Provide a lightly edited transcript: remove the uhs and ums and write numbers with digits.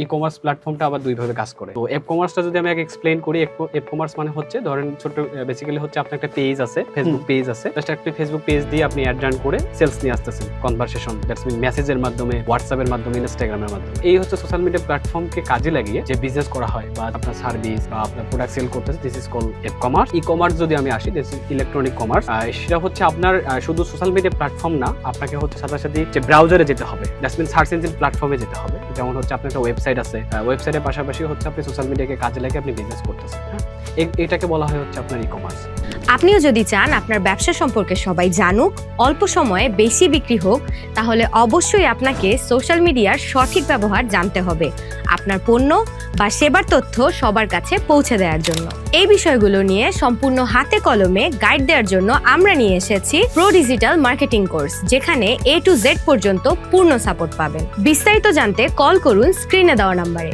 E commerce প্ল্যাটফর্মটা আবার দুই ভাবে কাজ করে। তো অ্যাপ কমার্সটা যদি আমি আগে এক্সপ্লেইন করি, অ্যাপ কমার্স মানে হচ্ছে ধরেন ছোট বেসিক্যালি হচ্ছে আপনার একটা পেজ আছে, ফেসবুক পেজ আছে, জাস্ট একটা ফেসবুক পেজ দিয়ে আপনি অ্যাড রান করে সেলস নিয়ে আসতেছেন, কনভারসেশন, দ্যাটস মিন মেসেজের মাধ্যমে, হোয়াটসঅ্যাপের মাধ্যমে, ইনস্টাগ্রামের মাধ্যমে। এই হচ্ছে সোশ্যাল মিডিয়া প্ল্যাটফর্মকে কাজে লাগিয়ে যে বিজনেস করা হয় বা আপনার সার্ভিস বা আপনার প্রোডাক্ট সেল করতেছে, this is call app commerce. E commerce যদি আমি আসি, দিস ইজ ইলেকট্রনিক কমার্স। সেটা হচ্ছে আপনার শুধু সোশ্যাল মিডিয়া প্ল্যাটফর্ম না, আপনাকে হচ্ছে সাথে সাথে যে ব্রাউজারে যেতে হবে, দ্যাটস মিন সার্চ ইঞ্জিন প্ল্যাটফর্মে যেতে হবে। যেমন হচ্ছে আপনার একটা ওয়েবসাইট আছে, ওয়েবসাইটের পাশাপাশি হচ্ছে আপনি সোশ্যাল মিডিয়াকে কাজে লাগিয়ে আপনি বিজনেস করতেছেন। এটাকে বলা হয় হচ্ছে আপনার ই কমার্স। আপনিও যদি চান আপনার ব্যবসা সম্পর্কে সবাই জানুক, অল্প সময়ে বেশি বিক্রি হোক, তাহলে অবশ্যই আপনাকে সোশ্যাল মিডিয়ার সঠিক ব্যবহার জানতে হবে আপনার পণ্য বা সেবার তথ্য সবার কাছে পৌঁছে দেওয়ার জন্য। এই বিষয়গুলো নিয়ে সম্পূর্ণ হাতে কলমে গাইড দেওয়ার জন্য আমরা নিয়ে এসেছি প্রো ডিজিটাল মার্কেটিং কোর্স, যেখানে A to Z পর্যন্ত পূর্ণ সাপোর্ট পাবেন। বিস্তারিত জানতে কল করুন স্ক্রিনে দেওয়া নাম্বারে।